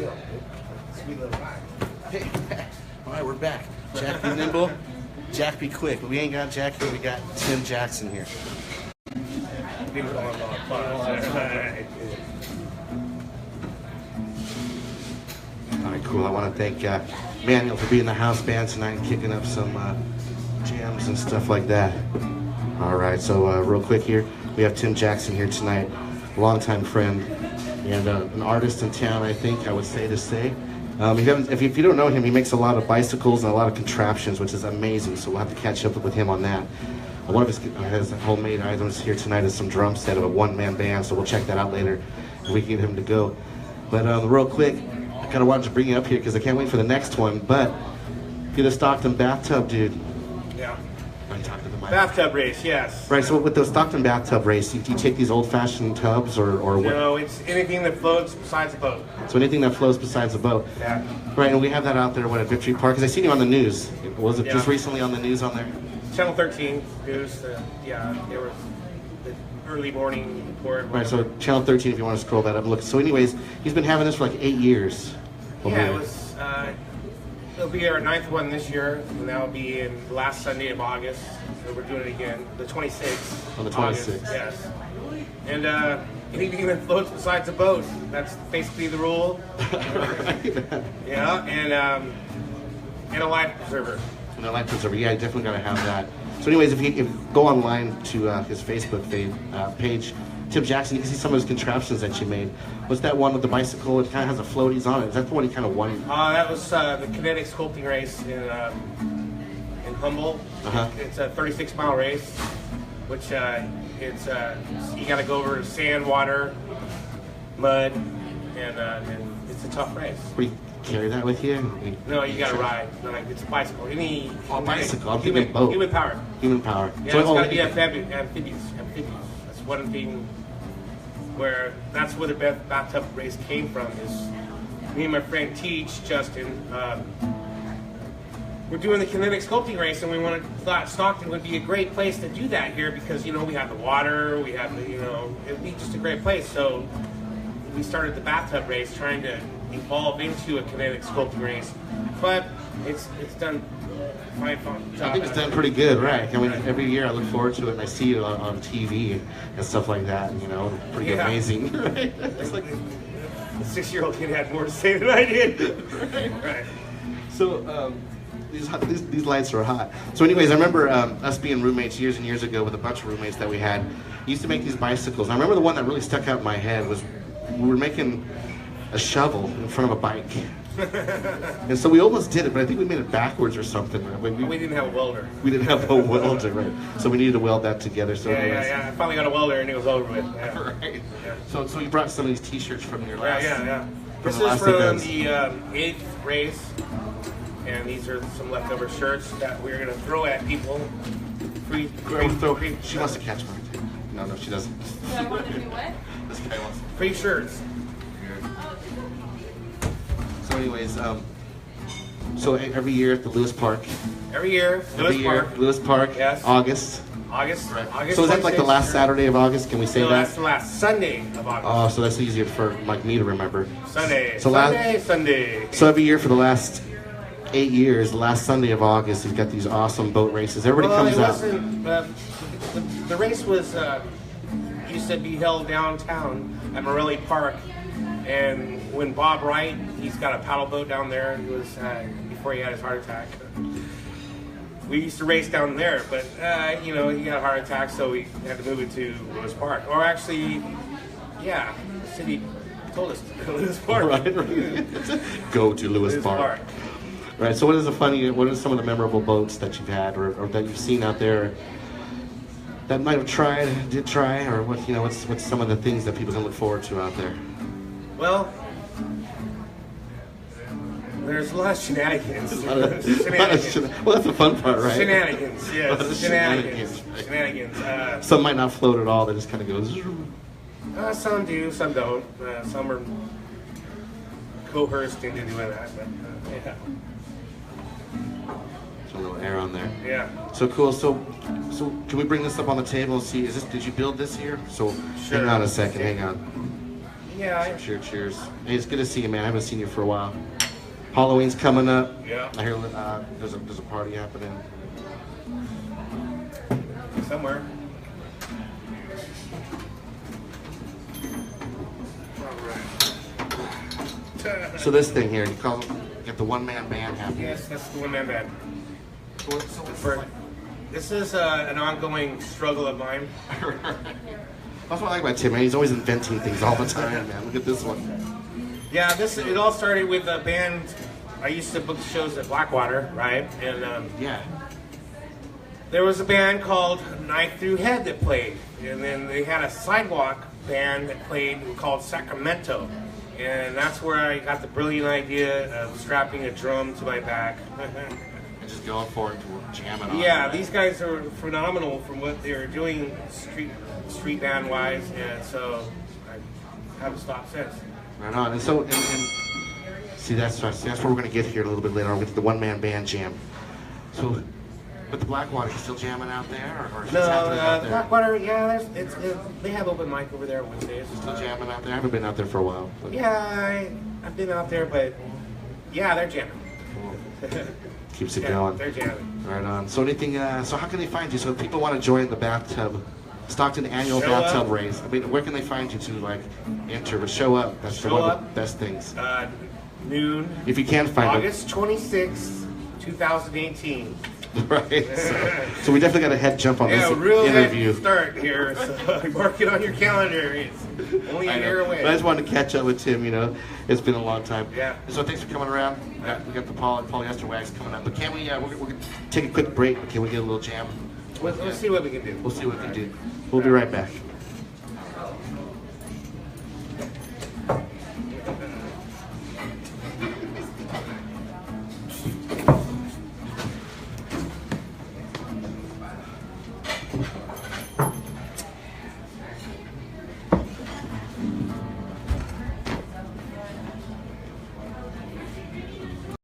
deal. Sweet little guy. Hey, all right, we're back. Jack be nimble, Jack be quick. But we ain't got Jack here. We got Tim Jackson here. All right, cool. I want to thank Manuel for being in the house band tonight and kicking up some jams and stuff like that. All right, so real quick here, we have Tim Jackson here tonight, longtime friend and an artist in town, I think I would say to say. If you don't know him, he makes a lot of bicycles and a lot of contraptions, which is amazing, so we'll have to catch up with him on that. One of his homemade items here tonight is some drum set of a one-man band, so we'll check that out later if we can get him to go. But real quick, I kind of wanted to bring you up here because I can't wait for the next one, but you're the Stockton BathTub dude. Yeah. I'm talking to the mic. BathTub race, yes. Right, so with the Stockton BathTub race, do you take these old-fashioned tubs or what? No, it's anything that floats besides a boat. So anything that floats besides a boat. Yeah. Right, and we have that out there, at Victory Park? Because I seen you on the news. Was it just recently on the news on there? Channel 13 news, they were the early morning report. Right, so Channel 13, if you want to scroll that up and look. So anyways, he's been having this for like 8 years. Yeah, it was, it'll be our 9th one this year, and that'll be in the last Sunday of August. So we're doing it again, the 26th. On the 26th. August, yes. And anything that floats besides a boat, that's basically the rule. Yeah, and a life preserver. And a life preserver, yeah, you definitely got to have that. So anyways, if you go online to his Facebook page, Tim Jackson, you can see some of his contraptions that you made. What's that one with the bicycle? It kind of has a floaties on it. Is that the one he kind of won? That was the kinetic sculpting race in Humboldt. It's a 36-mile race, which you got to go over sand, water, mud, and it's a tough race. Where you carry that with you? No, you got to ride. No, it's a bicycle. Bicycle. I'm thinking boat. Human power. Human power. Yeah, so it's got to be amphibious. That's one thing where that's where the BathTub race came from. Is me and my friend Justin. We're doing the kinetic sculpting race, and we thought Stockton would be a great place to do that here because we have the water, we have the it'd be just a great place. So we started the BathTub race, trying to evolve into a kinetic sculpting race, but it's done fine. I think it's done pretty good, right? I mean, every year I look forward to it, and I see it on TV and stuff like that. Pretty amazing. Right? It's like the 6-year-old kid had more to say than I did. Right. So these lights are hot. So anyways, I remember us being roommates years and years ago with a bunch of roommates that we had. We used to make these bicycles. I remember the one that really stuck out in my head was we were making a shovel in front of a bike. And so we almost did it, but I think we made it backwards or something. We didn't have a welder. We didn't have a welder, right? So we needed to weld that together. So yeah. I finally got a welder, and it was over with. Yeah. Right. Yeah. So you brought some of these T-shirts from your last. Yeah. This is from the 8th race, and these are some leftover shirts that we're gonna throw at people. Free. She wants to catch mine too. No, she doesn't. Do I want to do what? This guy wants to. Free shirts. So anyways, so every year at the Lewis Park. Lewis Park. Yes. August. Right. August. So is that like the last Saturday of August? Can we say that? No, that's the last Sunday of August. Oh, so that's easier for like me to remember. Sunday. So Sunday. So every year for the last 8 years, the last Sunday of August, we've got these awesome boat races. Everybody comes out. The race was used to be held downtown at Morelli Park, and when Bob Wright, he's got a paddle boat down there. He was before he had his heart attack. We used to race down there, but he got a heart attack, so we had to move it to Lewis Park. Or actually, the city told us to go to Lewis Park. Right. Go to Lewis Park. Right. So what are some of the memorable boats that you've had or that you've seen out there that might have did try, or what's some of the things that people can look forward to out there? Well, there's a lot of shenanigans. Well, that's the fun part, right? Shenanigans, yes. Shenanigans. Some might not float at all. They just kind of goes. Some do, some don't. Some are coerced into doing that, but yeah. There's a little air on there. Yeah. So cool. So can we bring this up on the table and see? Did you build this here? So sure. Hang on a second. Hang on. Yeah. Sure, cheers. Hey, it's good to see you, man. I haven't seen you for a while. Halloween's coming up. Yeah. I hear there's a party happening. Somewhere. So this thing here, you got the one-man band happening. Yes, that's the one-man band. So it's This is an ongoing struggle of mine. That's what I like about Tim, man. He's always inventing things all the time, man. Look at this one. Yeah, it all started with a band. I used to book shows at Blackwater, right? And Yeah. there was a band called Knife Through Head that played, and then they had a sidewalk band that played called Sacramento, and that's where I got the brilliant idea of strapping a drum to my back. And just going for it, jamming on. Yeah, right? these guys are phenomenal from what they were doing street band wise, and so I haven't stopped since. Right on. And so, and see, that's where we're going to get here a little bit later on with the one-man band jam. So, with the Blackwater, you still jamming out there? Or No, out there? Blackwater, yeah, they have open mic over there Wednesdays. Still jamming out there? I haven't been out there for a while. But Yeah, I've been out there, but yeah, they're jamming. keeps it Yeah, going. they're jamming. Right on. So anything, so how can they find you? So if people want to join the BathTub, Stockton annual Show BathTub up. race, I mean, where can they find you to, like, enter or show up? That's Show one of up. the best things. Noon, If you can find August 26th, 2018. it. Right. So we definitely got a head jump on Yeah, this real interview. head start here. So mark it on your calendar. It's only a I know. year away. But I just wanted to catch up with Tim, you know. It's been a long time. Yeah. So thanks for coming around. We got the polyester wax coming up. But can we, we're going to take a quick break, but can we get a little jam? Let's see what we can do. We'll see what we can do. We'll be right back.